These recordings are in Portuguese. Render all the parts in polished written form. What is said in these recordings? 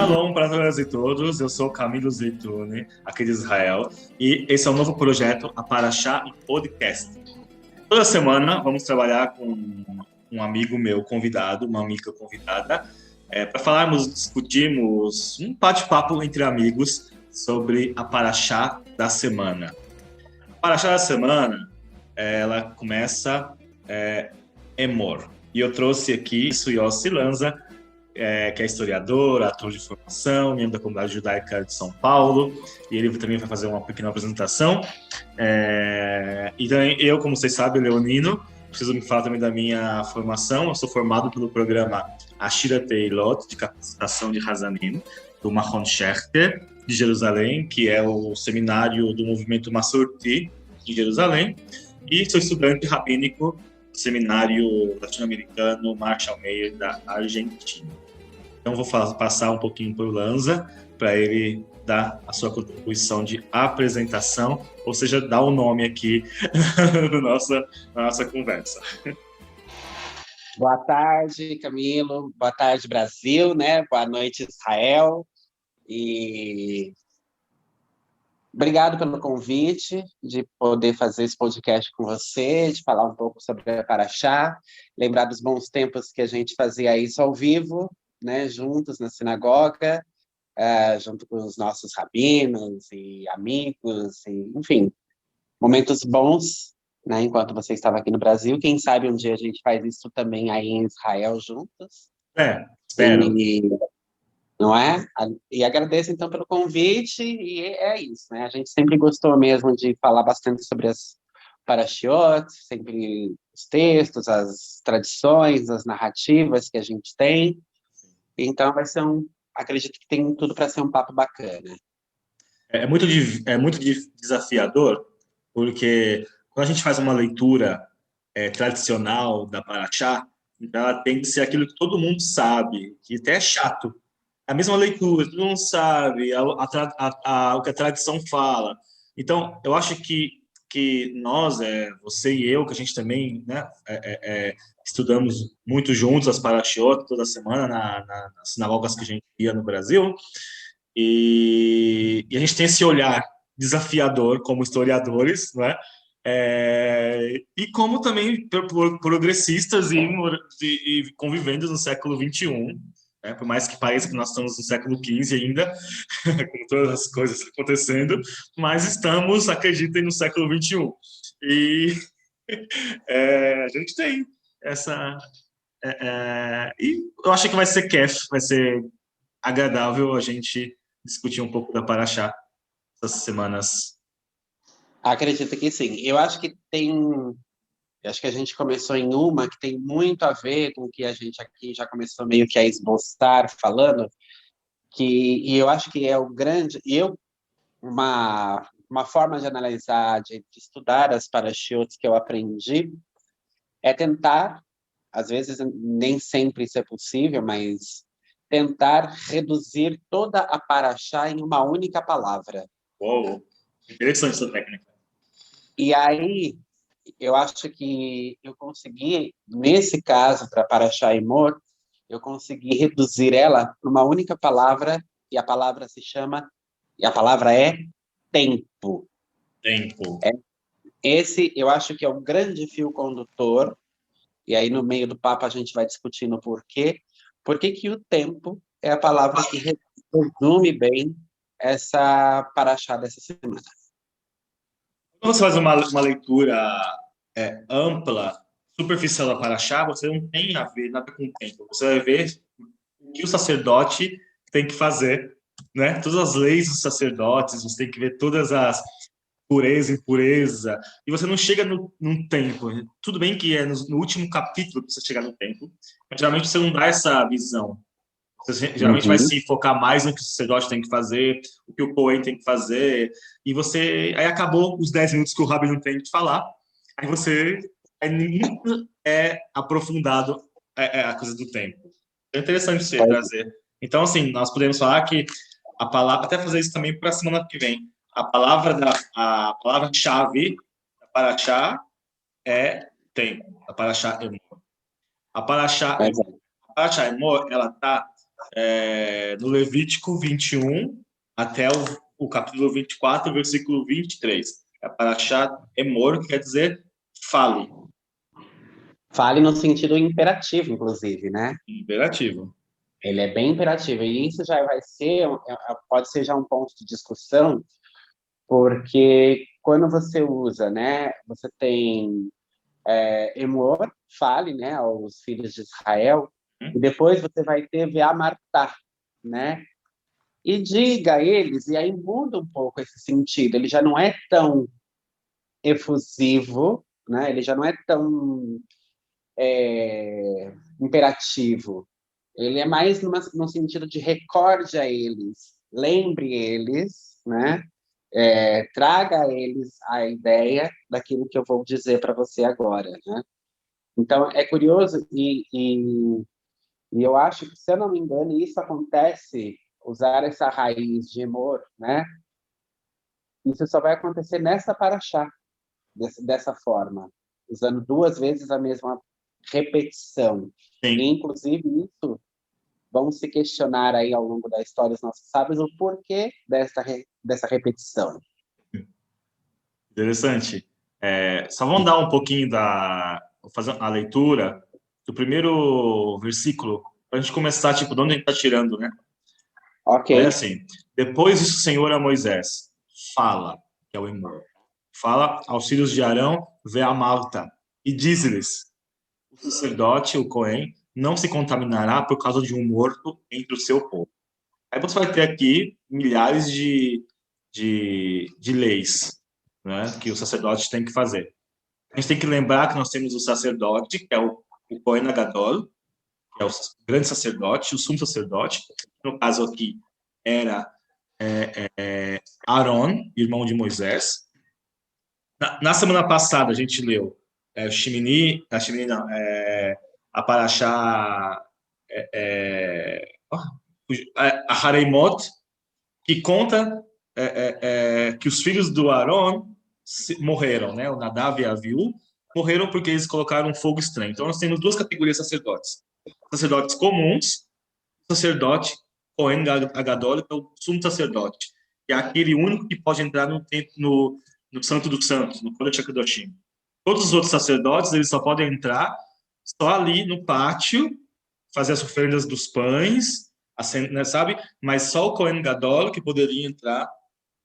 Shalom para todas e todos, eu sou Camilo Zeituni, aqui de Israel, e esse é o novo projeto, a Parashá em Podcast. Toda semana vamos trabalhar com um amigo meu convidado, uma amiga convidada, para falarmos, discutirmos um bate-papo entre amigos sobre a Parashá da semana. A Parashá da semana, ela começa Emor, e eu trouxe aqui Yossi Lanza, que é historiador, ator de formação, membro da comunidade judaica de São Paulo, e ele também vai fazer uma pequena apresentação. E também eu, como vocês sabem, leonino, preciso me falar também da minha formação. Eu sou formado pelo programa Ashira Teilot, de capacitação de Hazanim, do Mahon Shechter, de Jerusalém, que é o seminário do movimento Masorti, de Jerusalém, e sou estudante rabínico do seminário latino-americano Marshall Meyer, da Argentina. Então, vou passar um pouquinho para o Lanza, para ele dar a sua contribuição de apresentação, ou seja, dar o nome aqui na nossa conversa. Boa tarde, Camilo. Boa tarde, Brasil, né? Boa noite, Israel. E obrigado pelo convite de poder fazer esse podcast com você, de falar um pouco sobre a Parashá, lembrar dos bons tempos que a gente fazia isso ao vivo, né, juntos na sinagoga, junto com os nossos rabinos e amigos, e, enfim, momentos bons, né, enquanto você estava aqui no Brasil. Quem sabe um dia a gente faz isso também aí em Israel juntos. Espero. Não é? E agradeço, então, pelo convite, e é isso, né? A gente sempre gostou mesmo de falar bastante sobre as parashiot, sempre os textos, as tradições, as narrativas que a gente tem. Então, acredito que tem tudo para ser um papo bacana. É muito desafiador, porque quando a gente faz uma leitura tradicional da Parashá, então ela tem que ser aquilo que todo mundo sabe, que até é chato. A mesma leitura, todo mundo sabe o que a tradição fala. Então, eu acho que nós, você e eu, que a gente também, né, estudamos muito juntos as Parashiot toda semana nas sinagogas que a gente ia no Brasil, e a gente tem esse olhar desafiador como historiadores, né? E como também progressistas e convivendo no século XXI, né? Por mais que pareça que nós estamos no século XV ainda, com todas as coisas acontecendo, mas estamos, acreditem, no século XXI. E a gente tem essa... e eu acho que vai ser vai ser agradável a gente discutir um pouco da Parashá essas semanas. Acredito que sim. Eu acho que a gente começou em uma que tem muito a ver com o que a gente aqui já começou meio que a esboçar falando, e eu acho que é o grande... Uma forma de analisar, de estudar as parashiot que eu aprendi, é tentar, às vezes nem sempre isso é possível, mas tentar reduzir toda a parashá em uma única palavra. Uou, interessante essa técnica. E aí, eu acho que eu consegui, nesse caso, para Parashá Emor, eu consegui reduzir ela para uma única palavra, e a palavra é tempo. Tempo. Esse, eu acho que é um grande fio condutor, e aí no meio do papo a gente vai discutindo o porquê. Por que o tempo é a palavra que resume bem essa paraxá dessa semana? Quando você faz uma leitura ampla, superficial da Parashá, você não tem a ver nada com o tempo. Você vai ver o que o sacerdote tem que fazer, né? Todas as leis dos sacerdotes, você tem que ver todas as pureza, impureza, e você não chega num tempo. Tudo bem que é no último capítulo que você chega no tempo, mas geralmente você não dá essa visão. Você geralmente vai se focar mais no que o sacerdote tem que fazer, o que o Cohen tem que fazer, e aí acabou os 10 minutos que o Rabino tem de falar, aí nunca é aprofundado a coisa do tempo. É interessante você trazer. Então, assim, nós podemos falar que a palavra, até fazer isso também para a semana que vem, a palavra-chave da Parashá é tempo, a Parashá Emor. A Parashá Emor, ela está no Levítico 21 até o capítulo 24, versículo 23. A Parashat Emor quer dizer fale, Fale no sentido imperativo, inclusive, né? imperativo. Ele é bem imperativo. E isso já vai ser, pode ser já um ponto de discussão, porque quando você usa, né? Você tem Emor, fale, né? Aos filhos de Israel, e depois você vai ter Ve'amartá, né? E diga a eles, e aí muda um pouco esse sentido. Ele já não é tão efusivo, né? Ele já não é tão imperativo. Ele é mais no sentido de recorde a eles, lembre eles, né? Traga a eles a ideia daquilo que eu vou dizer para você agora, né? Então, é curioso e eu acho que, se eu não me engano, isso acontece, usar essa raiz de amor, né? Isso só vai acontecer nessa paraxá, dessa forma, usando duas vezes a mesma repetição. E, Sim, inclusive, isso vão se questionar aí ao longo da história os nossos sábios o porquê dessa repetição. interessante. Só vamos dar um pouquinho vou fazer a leitura do primeiro versículo, para a gente começar, tipo, de onde a gente está tirando, né? Ok. Olha assim, depois disse o Senhor a Moisés, fala, que é o Emor, fala aos filhos de Arão, vê a Malta, e diz-lhes, o sacerdote, o Cohen, não se contaminará por causa de um morto entre o seu povo. Aí você vai ter aqui milhares de leis, né, que o sacerdote tem que fazer. A gente tem que lembrar que nós temos o sacerdote, que é o Cohen Agadol, que é o grande sacerdote, o sumo sacerdote. No caso aqui era Aaron, irmão de Moisés. Na semana passada a gente leu o Shimini não, a Parashá, a Hareimot, que conta que os filhos do Aaron morreram, né? O Nadav e a Aviú morreram porque eles colocaram um fogo estranho. Então nós temos duas categorias de sacerdotes: sacerdotes comuns, sacerdote Cohen Agadol, que é o sumo sacerdote, que é aquele único que pode entrar no Santo dos Santos, no Kodesh HaKadoshim. Todos os outros sacerdotes, eles só podem entrar só ali no pátio, fazer as oferendas dos pães, né, sabe? Mas só o Cohen Gadol que poderia entrar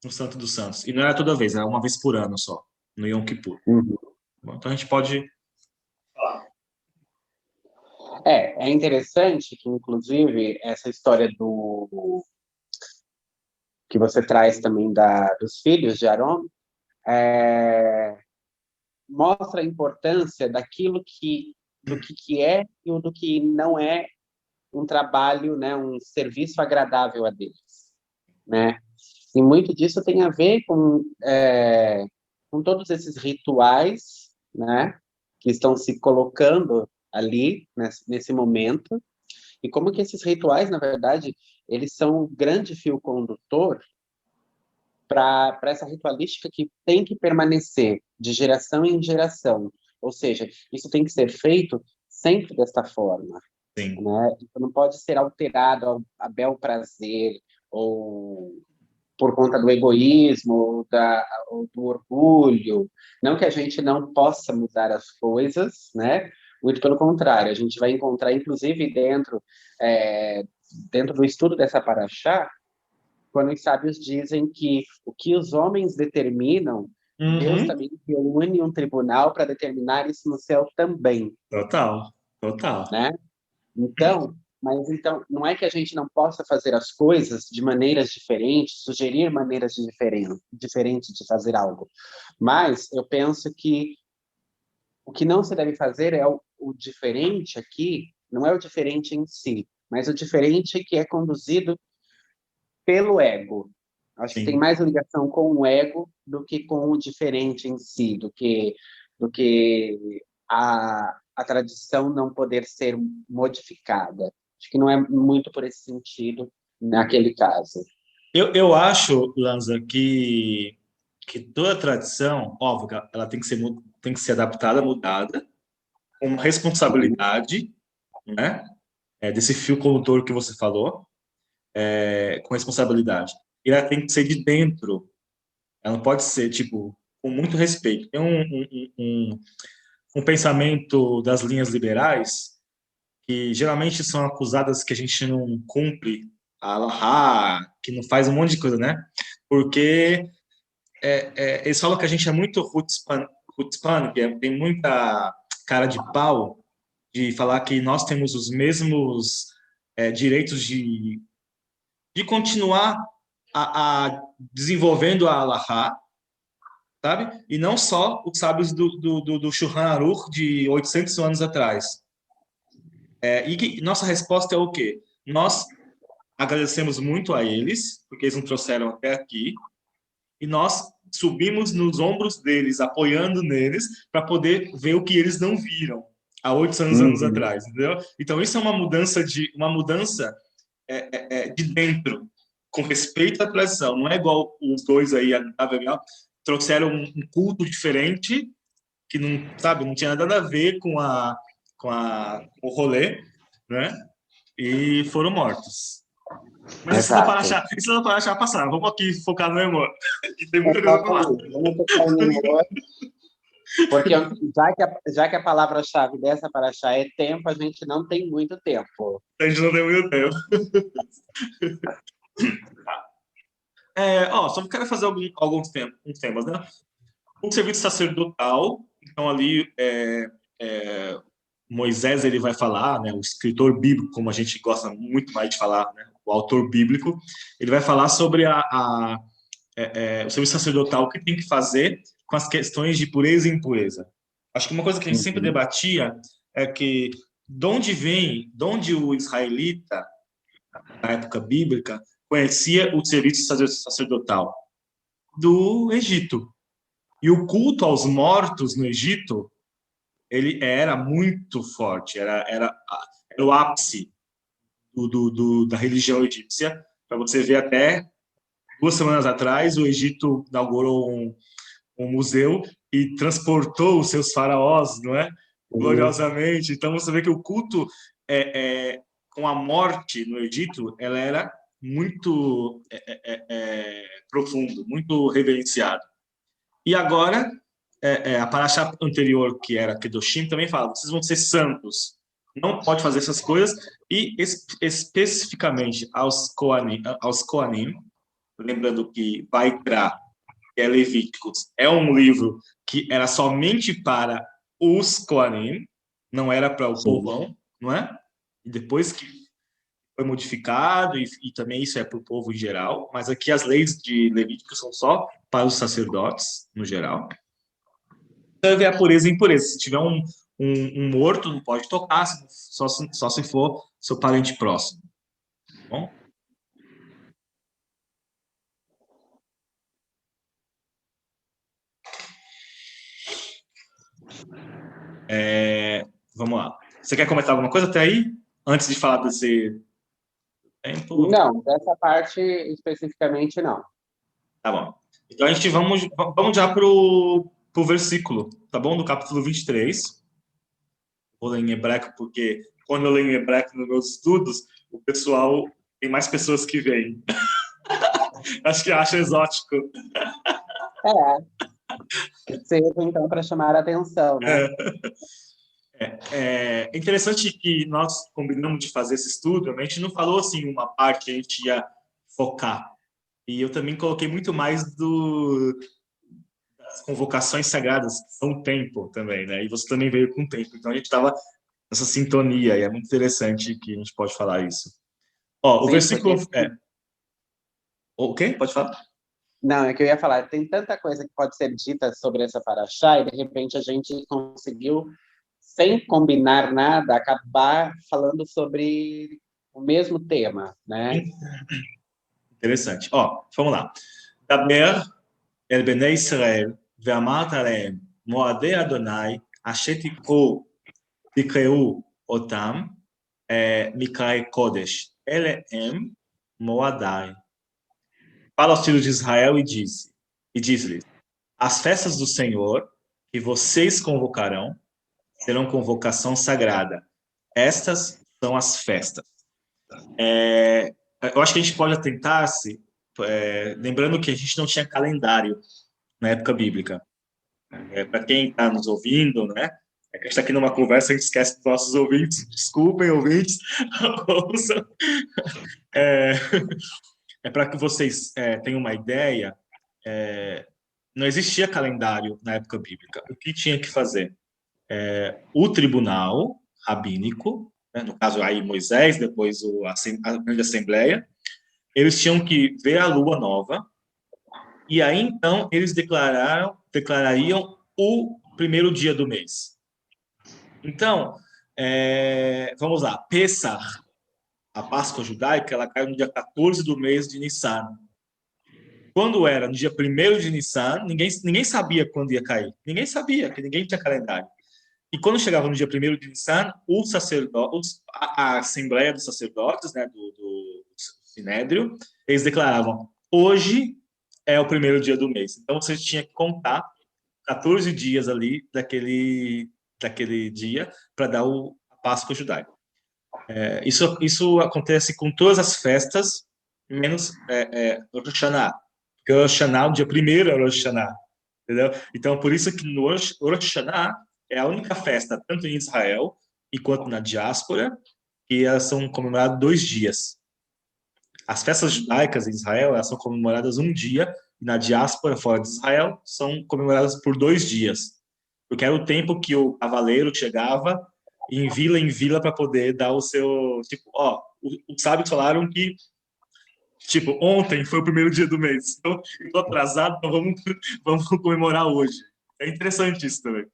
no Santo dos Santos. E não era toda vez, era uma vez por ano só, no Yom Kippur. Uhum. Bom, então a gente pode falar. É interessante que, inclusive, essa história que você traz também dos filhos de Aaron mostra a importância do que é e do que não é um trabalho, né, um serviço agradável a Deus, né? E muito disso tem a ver com todos esses rituais, né, que estão se colocando ali nesse momento, e como que esses rituais, na verdade, eles são um grande fio condutor para essa ritualística que tem que permanecer de geração em geração. Ou seja, isso tem que ser feito sempre desta forma, Sim, né? Isso não pode ser alterado a bel prazer ou por conta do egoísmo ou do orgulho. Não que a gente não possa mudar as coisas, né? Muito pelo contrário, a gente vai encontrar, inclusive, é, dentro do estudo dessa paraxá, quando os sábios dizem que o que os homens determinam, Deus uhum. também reúne um tribunal para determinar isso no céu também, Total, total. né? Então, não é que a gente não possa fazer as coisas de maneiras diferentes, sugerir maneiras diferentes de fazer algo, mas eu penso que o que não se deve fazer é o diferente aqui, não é o diferente em si, mas o diferente que é conduzido pelo ego. Acho que tem Sim. mais ligação com o ego do que com o diferente em si, do que a tradição não poder ser modificada. Acho que não é muito por esse sentido naquele caso. Eu acho, Lanza, que toda tradição, óbvio, que ela tem que ser adaptada, mudada, com responsabilidade, né? desse fio condutor que você falou, com responsabilidade. E ela tem que ser de dentro. Ela não pode ser, tipo, com muito respeito. Tem um pensamento das linhas liberais que geralmente são acusadas que a gente não cumpre a Allahá, que não faz um monte de coisa, né? Porque eles falam que a gente é muito hutzpan, que tem muita cara de pau de falar que nós temos os mesmos direitos de continuar desenvolvendo a Allahá, sabe? E não só os sábios do Shulchan Aruch de 800 anos atrás. Nossa resposta é o quê? Nós agradecemos muito a eles, porque eles nos trouxeram até aqui, e nós subimos nos ombros deles, apoiando neles, para poder ver o que eles não viram há 800 anos atrás, entendeu? Então, isso é uma mudança de dentro, com respeito à tradição. Não é igual os dois aí, trouxeram um culto diferente, que não, sabe, não tinha nada a ver com o rolê, né? E foram mortos. Mas isso não para achar passar. Vamos aqui focar no amor. Que tem muita coisa para falar. Vamos focar no amor. Porque já que a palavra-chave dessa paraxá é tempo, a gente não tem muito tempo. A gente não tem muito tempo. Só quero fazer alguns temas, né? O serviço sacerdotal, então ali Moisés ele vai falar, né? O escritor bíblico, como a gente gosta muito mais de falar, né? O autor bíblico, ele vai falar sobre o serviço sacerdotal que tem que fazer com as questões de pureza e impureza. Acho que uma coisa que a gente sempre debatia é que de onde o israelita, na época bíblica, conhecia o serviço sacerdotal? Do Egito. E o culto aos mortos no Egito, ele era muito forte, era o ápice da religião egípcia. Para você ver, até 2 semanas atrás, o Egito inaugurou um museu e transportou os seus faraós, não é? Gloriosamente. Então, você vê que o culto com a morte no Egito, ela era muito profundo, muito reverenciado. E agora, a paraxá anterior, que era Kedoshim, também fala, vocês vão ser santos, não pode fazer essas coisas, e especificamente aos Koanim, lembrando que Vaikra, que é Levíticos, é um livro que era somente para os Koanim, não era para o povão, não é? E depois que foi modificado, e também isso é para o povo em geral, mas aqui as leis de Levítico são só para os sacerdotes, no geral. Então, é a pureza e impureza. Se tiver um morto, não pode tocar, só se for seu parente próximo. Tá bom? Vamos lá. Você quer comentar alguma coisa até aí? Antes de falar desse tempo? Não, dessa parte especificamente não. Tá bom. Então a gente vamos já pro versículo, tá bom? Do capítulo 23. Vou ler em hebraico porque quando eu leio em hebraico nos meus estudos, o pessoal tem mais pessoas que vêm. Acho que acha exótico. Seja então para chamar a atenção, né? É interessante que nós combinamos de fazer esse estudo, a gente não falou assim uma parte que a gente ia focar. E eu também coloquei muito mais das convocações sagradas, que são tempo também, né? E você também veio com tempo. Então a gente estava nessa sintonia, e é muito interessante que a gente pode falar isso. O versículo... O quê? Pode falar? Não, é que eu ia falar, tem tanta coisa que pode ser dita sobre essa paraxá, e de repente a gente conseguiu, sem combinar nada, acabar falando sobre o mesmo tema, né? Interessante. Vamos lá. Daber el bnei Israel, ve'amart alehem, moadei Adonai, asher תקראו אותם מקראי קודש, אלה הם מועדיי. Fala aos filhos de Israel e diz-lhes, as festas do Senhor que vocês convocarão serão convocação sagrada. Estas são as festas. Eu acho que a gente pode atentar-se, lembrando que a gente não tinha calendário na época bíblica. Para quem está nos ouvindo, né? A gente está aqui numa conversa, a gente esquece dos nossos ouvintes. Desculpem, ouvintes. Ouçam. Para que vocês tenham uma ideia, não existia calendário na época bíblica. O que tinha que fazer? O tribunal rabínico, né, no caso aí Moisés, depois a grande assembleia, eles tinham que ver a lua nova, e aí então eles declarariam o primeiro dia do mês. Então, vamos lá, Pessah, a Páscoa judaica, ela caiu no dia 14 do mês de Nissan. Quando era no dia 1º de Nissan, ninguém sabia quando ia cair. Ninguém sabia, porque ninguém tinha calendário. E quando chegava no dia 1º de Nissan, a Assembleia dos Sacerdotes, né, do Sinédrio, eles declaravam: hoje é o primeiro dia do mês. Então você tinha que contar 14 dias ali daquele dia para dar a Páscoa judaica. Isso acontece com todas as festas, menos Rosh Hashanah. Porque o Rosh Hashanah, o dia 1º é o Rosh Hashanah. Entendeu? Então, por isso que no Rosh Hashanah é a única festa, tanto em Israel e quanto na diáspora, que elas são comemoradas 2 dias. As festas judaicas em Israel, elas são comemoradas um dia, e na diáspora, fora de Israel, são comemoradas por 2 dias. Porque era o tempo que o cavaleiro chegava em vila para poder dar o seu... Tipo, os sábios falaram que tipo, ontem foi o primeiro dia do mês. Então, eu tô atrasado, então vamos comemorar hoje. É interessante isso também.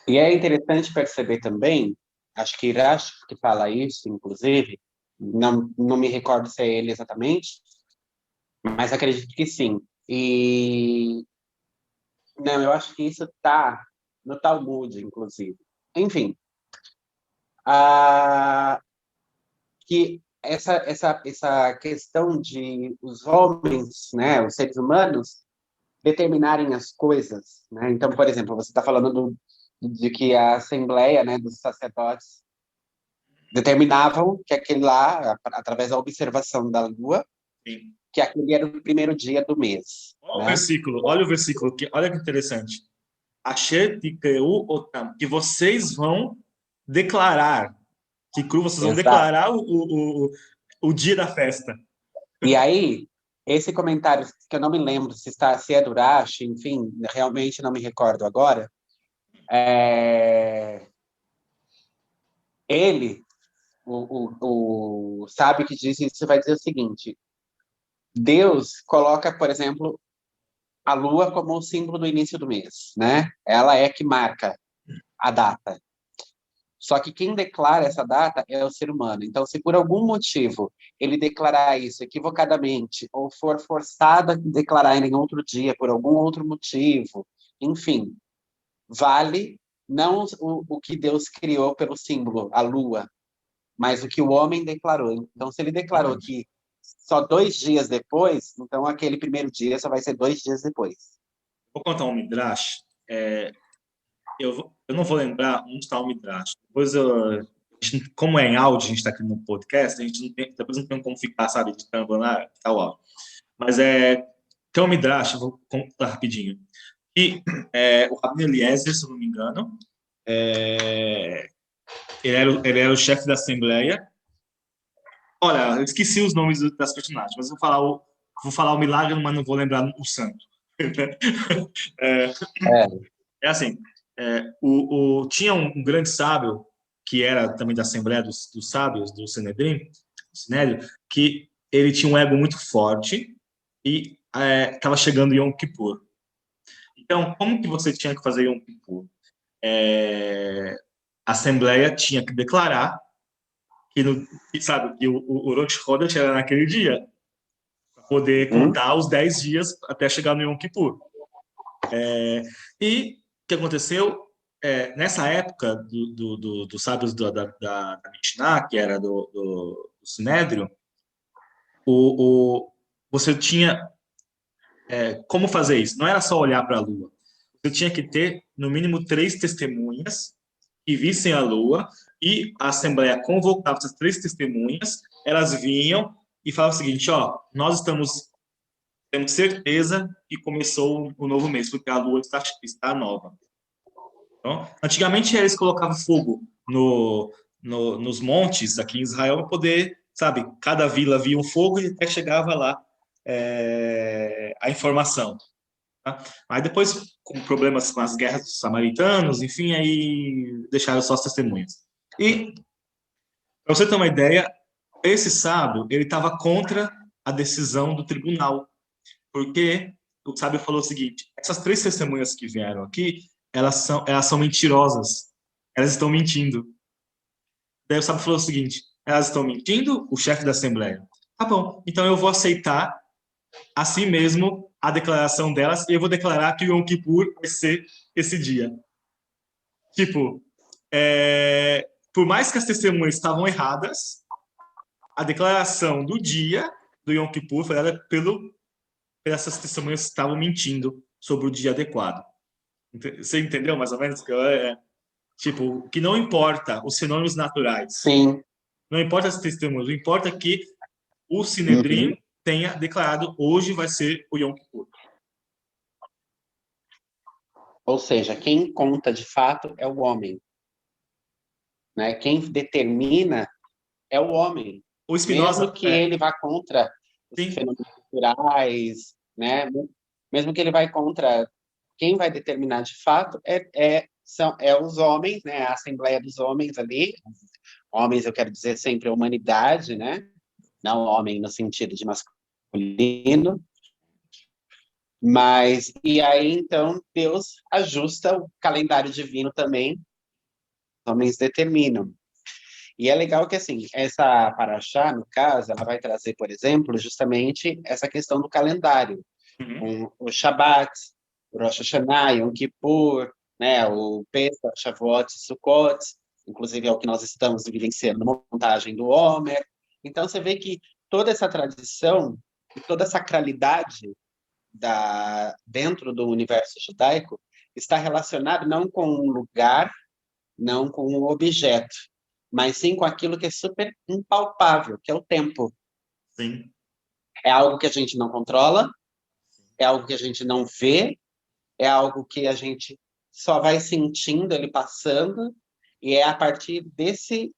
E é interessante perceber também, acho que Irash que fala isso, inclusive, não me recordo se é ele exatamente, mas acredito que sim. E não, eu acho que isso está no Talmud, inclusive. Enfim, que essa questão de os homens, né, os seres humanos, determinarem as coisas, né? Então, por exemplo, você está falando de que a Assembleia, né, dos sacerdotes determinavam que aquele lá, através da observação da lua, Sim. que aquele era o primeiro dia do mês. Né? Olha o versículo, olha que interessante. Asher tikeu otam, que vocês vão declarar, vocês vão Exato. declarar o dia da festa. E aí, esse comentário, que eu não me lembro se é do Rashi, enfim, realmente não me recordo agora, ele, o sábio que diz isso, vai dizer o seguinte: Deus coloca, por exemplo, a lua como o símbolo do início do mês, né? Ela é que marca a data. Só que quem declara essa data é o ser humano. Então, se por algum motivo ele declarar isso equivocadamente ou for forçado a declarar em outro dia por algum outro motivo, enfim, vale não o que Deus criou pelo símbolo, a lua, mas o que o homem declarou. Então, se ele declarou que só 2 dias depois, então aquele primeiro dia só vai ser 2 dias depois. Vou contar um midrash. Eu não vou lembrar onde está o midrash. Depois como é em áudio, a gente está aqui no podcast, a gente depois não tem como ficar, sabe, editando lá, tal áudio. Mas tem um midrash, eu vou contar rapidinho. E o Rabino Eliezer, se eu não me engano, ele era o chefe da Assembleia. Olha, eu esqueci os nomes das personagens, mas vou falar o milagre, mas não vou lembrar o santo. Assim, tinha um grande sábio, que era também da Assembleia dos Sábios, do Sinédrio, que ele tinha um ego muito forte e estava chegando Yom Kippur. Então, como que você tinha que fazer Yom Kippur? A Assembleia tinha que declarar que o Rosh Chodesh era naquele dia, para poder contar os 10 dias até chegar no Yom Kippur. E o que aconteceu? Nessa época dos sábios da Mishnah, que era do Sinédrio, você tinha como fazer isso? Não era só olhar para a lua. Você tinha que ter, no mínimo, 3 testemunhas que vissem a lua e a Assembleia convocava essas 3 testemunhas, elas vinham e falavam o seguinte, ó, nós temos certeza que começou o novo mês, porque a lua está nova. Então, antigamente eles colocavam fogo nos montes aqui em Israel para poder, sabe, cada vila via um fogo e até chegava lá a informação. Tá? Aí depois, com problemas com as guerras dos samaritanos, enfim, aí deixaram só as testemunhas. E, para você ter uma ideia, esse sábio, ele estava contra a decisão do tribunal, porque o sábio falou o seguinte, essas 3 testemunhas que vieram aqui, elas são mentirosas, elas estão mentindo. Daí o sábio falou o seguinte, elas estão mentindo? O chefe da Assembleia. Tá bom, então eu vou aceitar assim mesmo a declaração delas e eu vou declarar que o Yom Kippur vai ser esse dia. Tipo, por mais que as testemunhas estavam erradas, a declaração do dia do Yom Kippur foi dada essas testemunhas que estavam mentindo sobre o dia adequado. Você entendeu mais ou menos? Tipo, que não importa os fenômenos naturais. Sim. Não importa as testemunhas, o importa é que o Sinedrim tenha declarado hoje vai ser o Yom Kippur. Ou seja, quem conta de fato é o homem. Né? Quem determina é o homem. O Spinoza, mesmo que ele vá contra os fenômenos culturais, né? Mesmo que ele vá contra, quem vai determinar de fato são os homens, né? A Assembleia dos Homens ali. Homens, eu quero dizer sempre a humanidade, né? Não homem no sentido de masculino. Mas, e aí, então, Deus ajusta o calendário divino também, os homens determinam. E é legal que, assim, essa paraxá, no caso, ela vai trazer, por exemplo, justamente essa questão do calendário. O Shabat, o Rosh Hashanah, Yom Kippur, né, o Pesach, Shavuot, Sukkot, inclusive é o que nós estamos vivenciando na montagem do Homer. Então, você vê que toda essa tradição, toda a sacralidade dentro do universo judaico está relacionado não com um lugar, não com um objeto, mas sim com aquilo que é super impalpável, que é o tempo. Sim. É algo que a gente não controla, é algo que a gente não vê, é algo que a gente só vai sentindo ele passando, e é a partir desse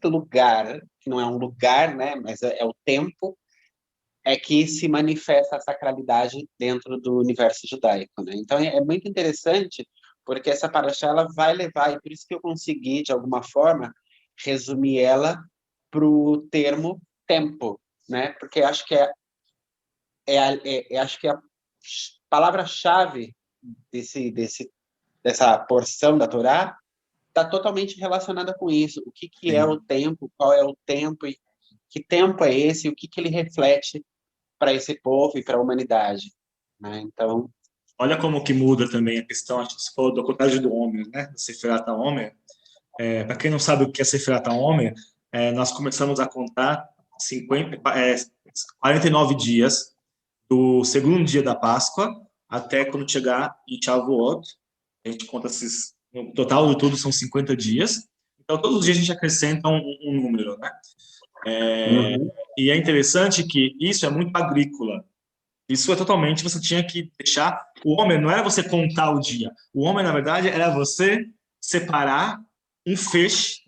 lugar, que não é um lugar, né, mas é o tempo, é que se manifesta a sacralidade dentro do universo judaico, né? Então é muito interessante, porque essa paraxá ela vai levar, e por isso que eu consegui, de alguma forma, resumir ela para o termo tempo, né? Porque acho que acho que a palavra-chave dessa porção da Torá está totalmente relacionada com isso. O que é o tempo, qual é o tempo, e que tempo é esse, e o que ele reflete para esse povo e para a humanidade, né? Então, olha como que muda também a questão, acho que você falou da contagem do Homer, né? Do Sefirat Homer. Para quem não sabe o que é Sefirat Homer, nós começamos a contar 49 dias do segundo dia da Páscoa até quando chegar em Shavuot. A gente conta no total de tudo são 50 dias. Então, todos os dias a gente acrescenta um número, né? E é interessante que isso é muito agrícola. Isso é totalmente, você tinha que deixar... O homem não era você contar o dia. O homem, na verdade, era você separar um feixe,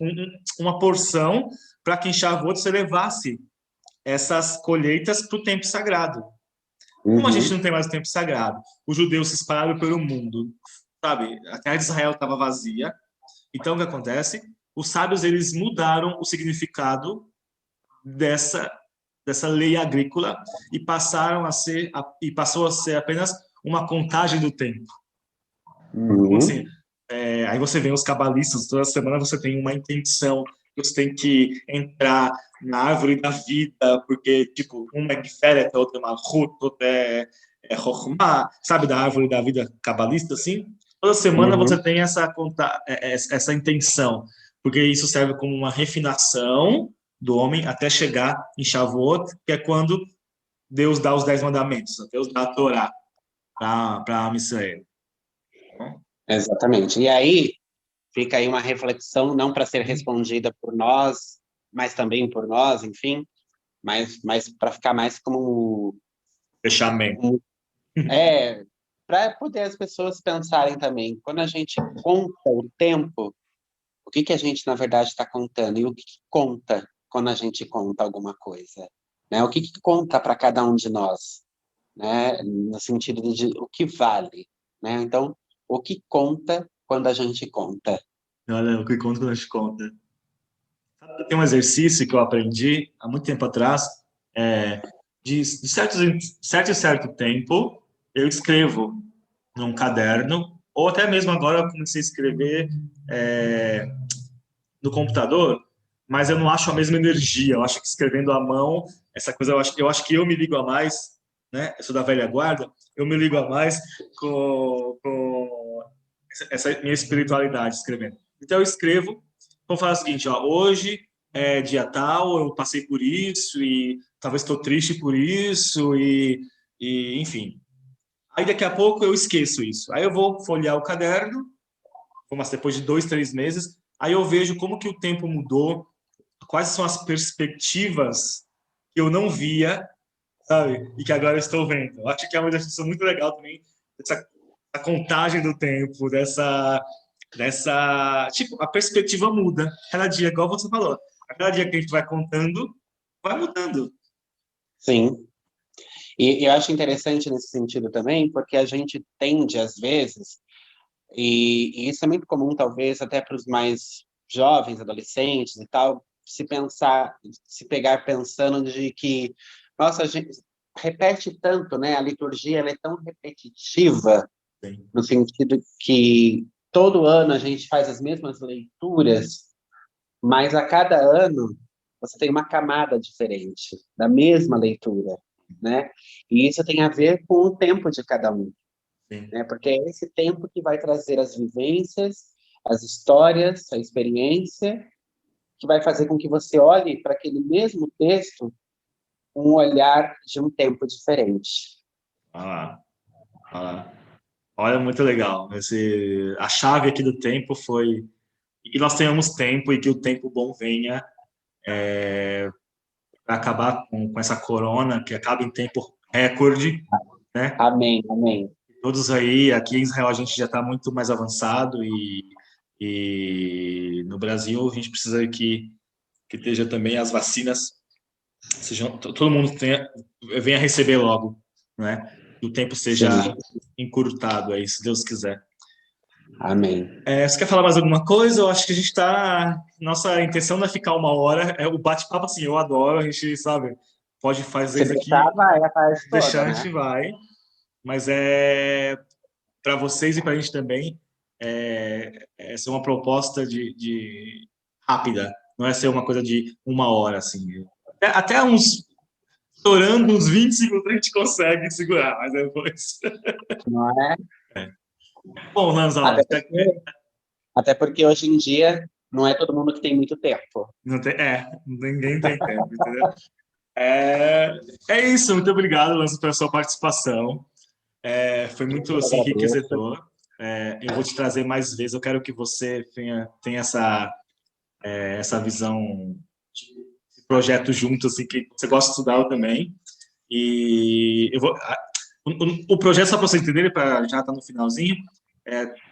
uma porção, para que em Shavuot você levasse essas colheitas para o tempo sagrado. Como a gente não tem mais o tempo sagrado, os judeus se espalharam pelo mundo, sabe? A terra de Israel estava vazia. Então, o que acontece? Os sábios, eles mudaram o significado dessa lei agrícola e passou a ser apenas uma contagem do tempo. Então, assim, aí você vê os cabalistas, toda semana você tem uma intenção, você tem que entrar na árvore da vida, porque, tipo, uma é Giferet, a outra é Malchut, outra é Chokhmah, sabe, da árvore da vida cabalista, assim? Toda semana você tem essa intenção, porque isso serve como uma refinação do homem até chegar em Shavuot, que é quando Deus dá os 10 mandamentos, Deus dá a Torá para Israel. exatamente. E aí, Fica aí uma reflexão, não para ser respondida por nós, mas também por nós, enfim, mas para ficar mais como Fechamento. para poder as pessoas pensarem também. Quando a gente conta o tempo, o que a gente, na verdade, está contando? E o que conta quando a gente conta alguma coisa? Né? O que conta para cada um de nós? Né? No sentido de o que vale? Né? Então, o que conta quando a gente conta? Olha, o que conta quando a gente conta. Tem um exercício que eu aprendi há muito tempo atrás, de certo tempo, eu escrevo num caderno, ou até mesmo agora eu comecei a escrever no computador, mas eu não acho a mesma energia. Eu acho que escrevendo à mão, essa coisa, eu acho que eu me ligo a mais, né? Eu sou da velha guarda, eu me ligo a mais com essa minha espiritualidade escrevendo. Então eu escrevo, vou falar o seguinte, ó, hoje é dia tal, eu passei por isso e talvez estou triste por isso e enfim. Aí daqui a pouco eu esqueço isso. Aí eu vou folhear o caderno, mas depois de 2, 3 meses, aí eu vejo como que o tempo mudou, quais são as perspectivas que eu não via, sabe? E que agora eu estou vendo. Eu acho que é uma exercício muito legal também, essa contagem do tempo, tipo, a perspectiva muda. Cada dia, igual você falou, a cada dia que a gente vai contando, vai mudando. Sim. E eu acho interessante nesse sentido também, porque a gente tende, às vezes, e isso é muito comum, talvez, até para os mais jovens, adolescentes e tal, se pegar pensando de que, nossa, a gente repete tanto, né? A liturgia ela é tão repetitiva, Sim. no sentido que todo ano a gente faz as mesmas leituras, mas a cada ano você tem uma camada diferente da mesma leitura, né? E isso tem a ver com o tempo de cada um, Sim. né? Porque é esse tempo que vai trazer as vivências, as histórias, a experiência, que vai fazer com que você olhe para aquele mesmo texto com um olhar de um tempo diferente. Olha lá, olha lá. Olha, muito legal. A chave aqui do tempo foi que nós tenhamos tempo e que o tempo bom venha para acabar com essa corona, que acaba em tempo recorde, né? Amém, amém. Todos aí, aqui em Israel a gente já está muito mais avançado e no Brasil a gente precisa que esteja também as vacinas, todo mundo venha receber logo, né? Que o tempo Sim, seja encurtado aí, se Deus quiser. amém. Você quer falar mais alguma coisa? Eu acho que a gente está. Nossa intenção não é ficar 1 hora. É o bate-papo, assim, eu adoro. A gente, sabe, pode fazer Se isso aqui, deixar, vai a tarde toda, deixar, a né? gente vai. Mas é para vocês e para a gente também. Essa é uma proposta de rápida. Não é ser uma coisa de 1 hora, assim. Até uns. Estourando uns 20 segundos a gente consegue segurar, mas depois. Não é? Bom, Lanzal, Até porque, até porque hoje em dia não é todo mundo que tem muito tempo. ninguém tem tempo, entendeu? É, é isso, muito obrigado, Lança, pela sua participação. Foi muito Eu assim, agradeço. enriquecedor. Eu vou te trazer mais vezes. Eu quero que você tenha essa visão de projeto junto, assim, que você gosta de estudar eu também. E eu vou. O projeto, só para você entender, para já estar no finalzinho,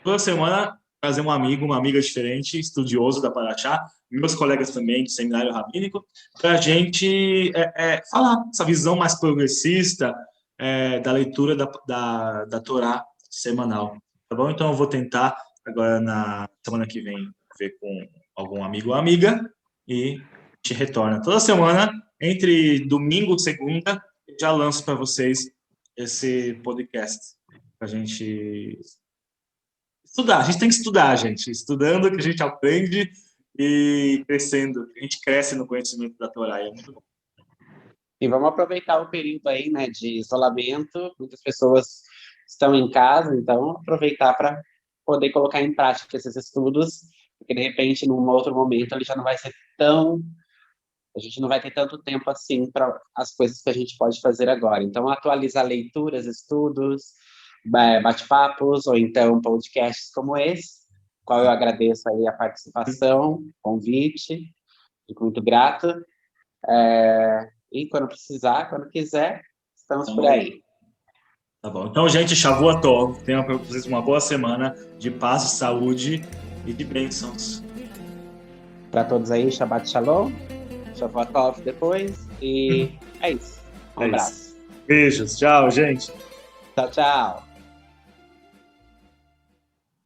toda semana trazer um amigo, uma amiga diferente, estudioso da Paraxá, meus colegas também de seminário rabínico, para a gente falar essa visão mais progressista da leitura da Torá semanal. Tá bom? Então eu vou tentar agora na semana que vem ver com algum amigo ou amiga e te retorna. Toda semana, entre domingo e segunda, eu já lanço para vocês esse podcast para a gente estudar. A gente tem que estudar, gente. Estudando que a gente aprende e crescendo. A gente cresce no conhecimento da Torá. É muito bom. E vamos aproveitar o período aí, né, de isolamento. Muitas pessoas estão em casa, então aproveitar para poder colocar em prática esses estudos, porque de repente, num outro momento, ele já não vai ser tão. A gente não vai ter tanto tempo assim para as coisas que a gente pode fazer agora. Então, atualizar leituras, estudos, bate-papos, ou então podcasts como esse, qual eu agradeço aí a participação, convite, fico muito grata. E quando precisar, quando quiser, estamos por aí. Tá bom. Então, gente, Shavua Tov. Tenham para vocês uma boa semana de paz, saúde e de bênçãos. Para todos aí, Shabbat Shalom, Shavua Tov depois. E é isso. Um abraço. Beijos. Tchau, gente. Tchau, tchau.